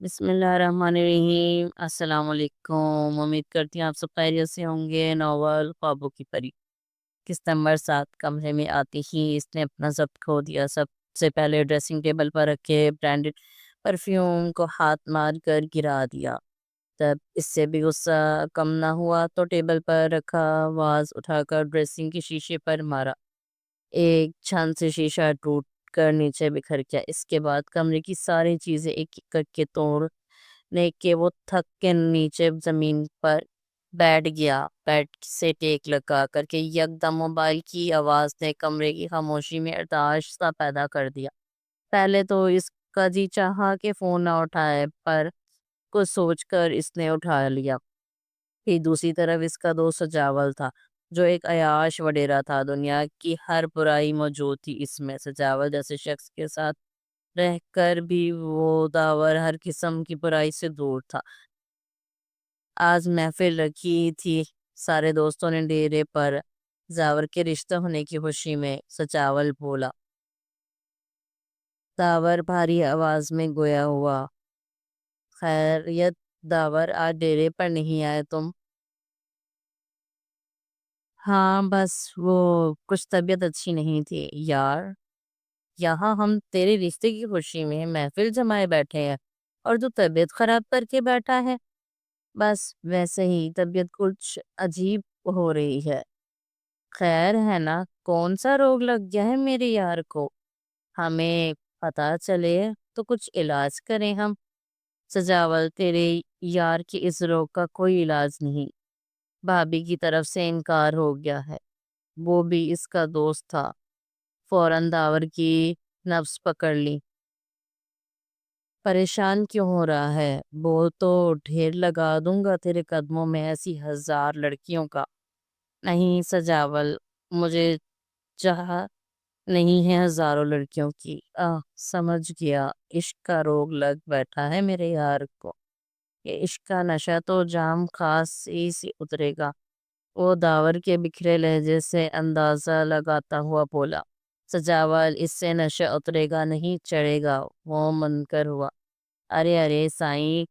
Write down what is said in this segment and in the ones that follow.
بسم اللہ الرحمن الرحیم، السلام علیکم۔ امید کرتی ہوں آپ سب خیریت سے ہوں گے۔ ناول خوابوں کی پری کس نمبر 7 کمرے میں آتی ہی اس نے اپنا ضبط کھو دیا۔ سب سے پہلے ڈریسنگ ٹیبل پر رکھے برانڈڈ پرفیوم کو ہاتھ مار کر گرا دیا۔ تب اس سے بھی غصہ کم نہ ہوا تو ٹیبل پر رکھا واز اٹھا کر ڈریسنگ کے شیشے پر مارا۔ ایک چھن سے شیشہ ٹوٹ کر نیچے بکھر گیا۔ اس کے بعد کمرے کی ساری چیزیں ایک ایک کر کے توڑنے کے وہ تھک کے نیچے زمین پر بیٹھ گیا۔ بیڈ سے ٹیک لگا کر کے یکدم موبائل کی آواز نے کمرے کی خاموشی میں ارتعاش سا پیدا کر دیا۔ پہلے تو اس کا جی چاہا کہ فون نہ اٹھائے، پر کچھ سوچ کر اس نے اٹھا لیا۔ پھر دوسری طرف اس کا دوست سجاول تھا، جو ایک عیاش وڈیرا تھا۔ دنیا کی ہر برائی موجود تھی اس میں۔ سجاول جیسے شخص کے ساتھ رہ کر بھی وہ داور ہر قسم کی برائی سے دور تھا۔ آج محفل رکھی تھی، سارے دوستوں نے ڈیرے پر داور کے رشتہ ہونے کی خوشی میں۔ سجاول بولا۔ داور بھاری آواز میں گویا ہوا، خیریت داور، آج ڈیرے پر نہیں آئے تم؟ ہاں بس وہ کچھ طبیعت اچھی نہیں تھی یار۔ یہاں ہم تیرے رشتے کی خوشی میں محفل جمائے بیٹھے ہیں اور تو طبیعت خراب کر کے بیٹھا ہے۔ بس ویسے ہی طبیعت کچھ عجیب ہو رہی ہے۔ خیر ہے نا؟ کون سا روگ لگ گیا ہے میرے یار کو؟ ہمیں پتا چلے تو کچھ علاج کریں ہم۔ سجاول، تیرے یار کی اس روگ کا کوئی علاج نہیں، بھابھی کی طرف سے انکار ہو گیا ہے۔ وہ بھی اس کا دوست تھا۔ فوراً داور کی نبض پکڑ لی۔ پریشان کیوں ہو رہا ہے؟ بول تو ڈھیر لگا دوں گا تیرے قدموں میں ایسی 1000 لڑکیوں کا۔ نہیں سجاول، مجھے چاہ نہیں ہے ہزاروں لڑکیوں کی۔ سمجھ گیا، عشق کا روگ لگ بیٹھا ہے میرے یار کو۔ یہ عشق کا نشہ تو جام خاص ہی سے اترے گا۔ وہ داور کے بکھرے لہجے سے اندازہ لگاتا ہوا بولا۔ سجاول، اس سے نشہ اترے گا نہیں، چڑھے گا، وہ منکر ہوا۔ ارے ارے سائیں،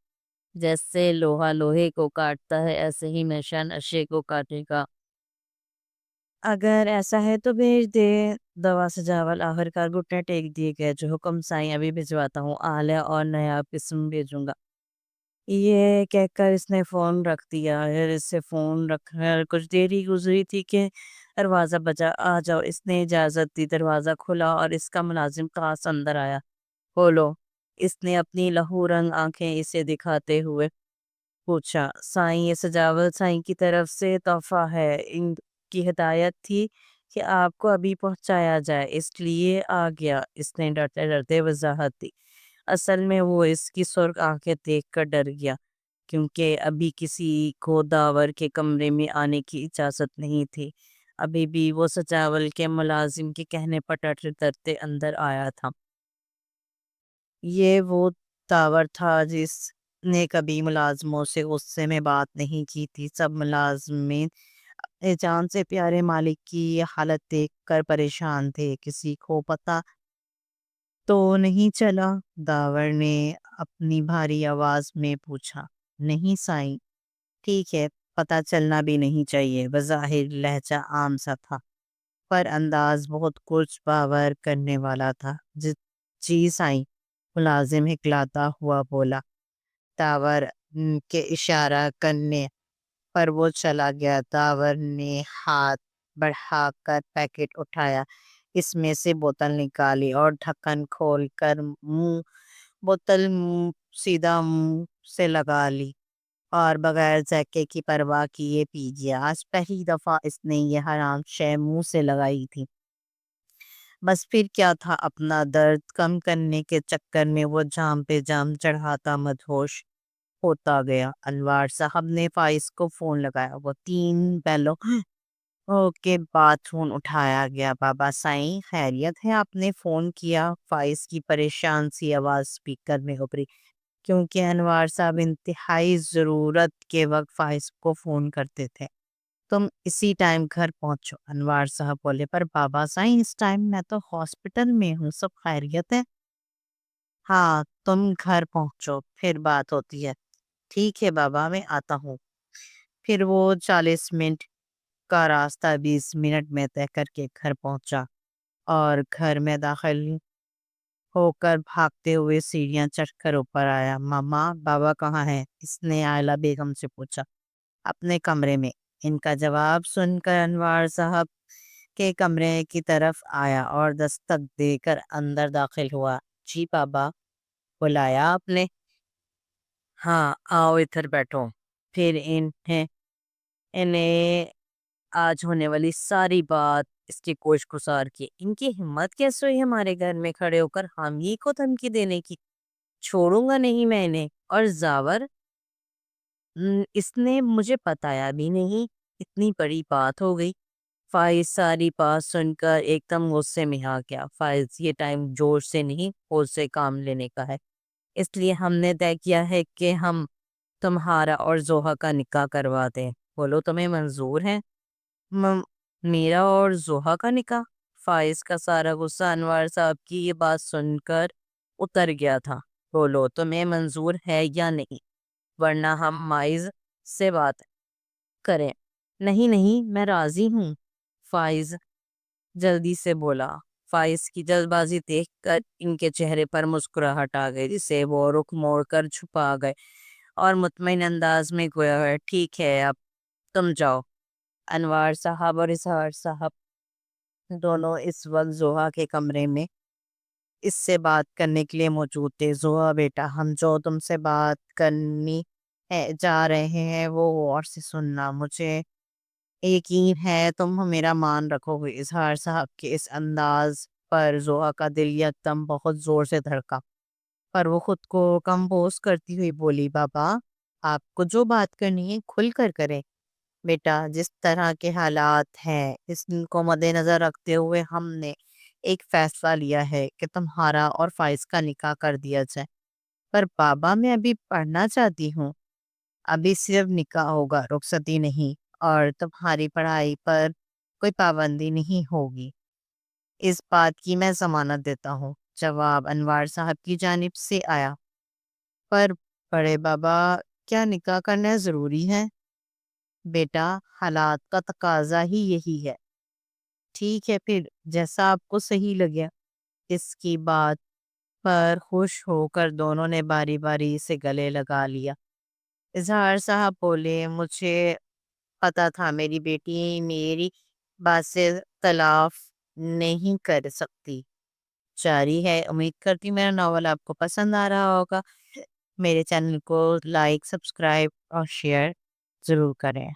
جیسے لوہا لوہے کو کاٹتا ہے ایسے ہی نشہ نشے کو کاٹے گا۔ اگر ایسا ہے تو بھیج دے دوا۔ سجاول، آخر کار گھٹنے ٹیک دیے گئے۔ جو حکم سائیں، ابھی بھجواتا ہوں، اعلیٰ اور نیا قسم بھیجوں گا۔ یہ کہہ کر اس نے فون رکھ دیا۔ پھر اس سے فون رکھ کر کچھ دیر ہی گزری تھی کہ دروازہ بجا۔ آ جاؤ، اس نے اجازت دی۔ دروازہ کھلا اور اس کا ملازم خاص اندر آیا۔ کھولو، اس نے اپنی لہو رنگ آنکھیں اسے دکھاتے ہوئے پوچھا۔ سائیں، یہ سجاول سائیں کی طرف سے تحفہ ہے۔ ان کی ہدایت تھی کہ آپ کو ابھی پہنچایا جائے، اس لیے آ گیا، اس نے ڈرتے ڈرتے وضاحت دی۔ اصل میں وہ اس کی سرخ آنکھیں دیکھ کر ڈر گیا، کیونکہ ابھی کسی کو داور کے کمرے میں آنے کی اجازت نہیں تھی۔ ابھی بھی وہ سجاول کے ملازم کے کہنے پر ڈرتے ڈرتے اندر آیا تھا۔ یہ وہ داور تھا جس نے کبھی ملازموں سے غصے میں بات نہیں کی تھی۔ سب ملازمین اپنے جان سے پیارے مالک کی یہ حالت دیکھ کر پریشان تھے۔ کسی کو پتہ تو نہیں چلا؟ داور نے اپنی بھاری آواز میں پوچھا۔ نہیں سائیں، ٹھیک ہے، پتہ چلنا بھی نہیں چاہیے۔ بظاہر لہجہ عام سا تھا، پر انداز بہت کچھ باور کرنے والا تھا۔ جی سائیں، ملازم ہکلاتا ہوا بولا۔ داور کے اشارہ کرنے پر وہ چلا گیا۔ داور نے ہاتھ بڑھا کر پیکٹ اٹھایا، اس میں سے بوتل نکالی اور ڈھکن کھول کر بوتل سیدھا منہ سے لگا لی اور بغیر ذائقے کی پرواہ کیے پی گیا۔ آج پہلی دفعہ اس نے یہ حرام شے منہ سے لگائی تھی۔ بس پھر کیا تھا، اپنا درد کم کرنے کے چکر میں وہ جام پہ جام چڑھاتا مدہوش ہوتا گیا۔ انوار صاحب نے فائز کو فون لگایا۔ وہ 3 بیلوں کے بعد فون اٹھایا گیا۔ بابا سائیں، خیریت ہے؟ آپ نے فون کیا؟ فائز کی پریشان سی آواز سپیکر میں ابھری، کیونکہ انوار صاحب انتہائی ضرورت کے وقت فائز کو فون کرتے تھے۔ تم اسی ٹائم گھر پہنچو، انوار صاحب بولے۔ پر بابا سائیں، اس ٹائم میں تو ہاسپٹل میں ہوں، سب خیریت ہے؟ ہاں تم گھر پہنچو پھر بات ہوتی ہے۔ ٹھیک ہے بابا میں آتا ہوں۔ پھر وہ 40 منٹ کا راستہ 20 منٹ میں طے کر کے گھر پہنچا اور گھر میں داخل ہو کر بھاگتے ہوئے سیڑھیاں چڑھ کر اوپر آیا۔ ماما بابا کہاں ہیں؟ اس نے عائلہ بیگم سے پوچھا۔ اپنے کمرے میں۔ ان کا جواب سن کر انوار صاحب کے کمرے کی طرف آیا اور دستک دے کر اندر داخل ہوا۔ جی بابا بلایا آپ نے؟ ہاں آؤ ادھر بیٹھو۔ پھر انہیں آج ہونے والی ساری بات اس کی کوش گزار کی۔ ان کی ہمت کیسے ہوئی ہمارے گھر میں کھڑے ہو کر ہم ہی کو دھمکی دینے کی؟ چھوڑوں گا نہیں میں انہیں۔ اور زاور اس نے مجھے بتایا بھی نہیں۔ اتنی بڑی بات ہو گئی۔ فائز ساری بات سن کر ایک دم غصے میں آ گیا۔ فائز یہ ٹائم جوش سے نہیں ہوش سے کام لینے کا ہے، اس لیے ہم نے طے کیا ہے کہ ہم تمہارا اور زوہا کا نکاح کروا دیں۔ بولو تمہیں منظور ہے؟ میرا اور زوہا کا نکاح؟ فائز کا سارا غصہ انوار صاحب کی یہ بات سن کر اتر گیا تھا۔ بولو تمہیں منظور ہے یا نہیں، ورنہ ہم مائز سے بات کریں۔ نہیں نہیں میں راضی ہوں، فائز جلدی سے بولا۔ فائز کی جلد بازی دیکھ کر ان کے چہرے پر مسکراہٹ آ گئی، جسے وہ رخ موڑ کر چھپا گئے اور مطمئن انداز میں گویا ہے ٹھیک ہے اب تم جاؤ۔ انوار صاحب اور اظہار صاحب دونوں اس وقت زوہا کے کمرے میں اس سے بات کرنے کے لیے موجود تھے۔ زوہا بیٹا ہم جو تم سے بات کرنی ہے جا رہے ہیں وہ غور سے سننا، مجھے یقین ہے تم میرا مان رکھو گے۔ اظہار صاحب کے اس انداز پر زوہا کا دل یکدم بہت زور سے دھڑکا، پر وہ خود کو کمپوز کرتی ہوئی بولی بابا آپ کو جو بات کرنی ہے کھل کر کریں۔ بیٹا جس طرح کے حالات ہیں اس کو مد نظر رکھتے ہوئے ہم نے ایک فیصلہ لیا ہے کہ تمہارا اور فائز کا نکاح کر دیا جائے۔ پر بابا میں ابھی پڑھنا چاہتی ہوں۔ ابھی صرف نکاح ہوگا، رخصتی نہیں، اور تمہاری پڑھائی پر کوئی پابندی نہیں ہوگی، اس بات کی میں ضمانت دیتا ہوں۔ جواب انوار صاحب کی جانب سے آیا۔ پر بڑے بابا کیا نکاح کرنا ضروری ہے؟ بیٹا حالات کا تقاضا ہی یہی ہے۔ ٹھیک ہے پھر جیسا آپ کو صحیح لگے۔ اس کی بات پر خوش ہو کر دونوں نے باری باری سے گلے لگا لیا۔ اظہار صاحب بولے مجھے پتا تھا میری بیٹی میری بات سے اختلاف نہیں کر سکتی۔ جاری ہے، امید کرتی ہوں میرا ناول آپ کو پسند آ رہا ہوگا۔ میرے چینل کو لائک، سبسکرائب اور شیئر ضرور کریں۔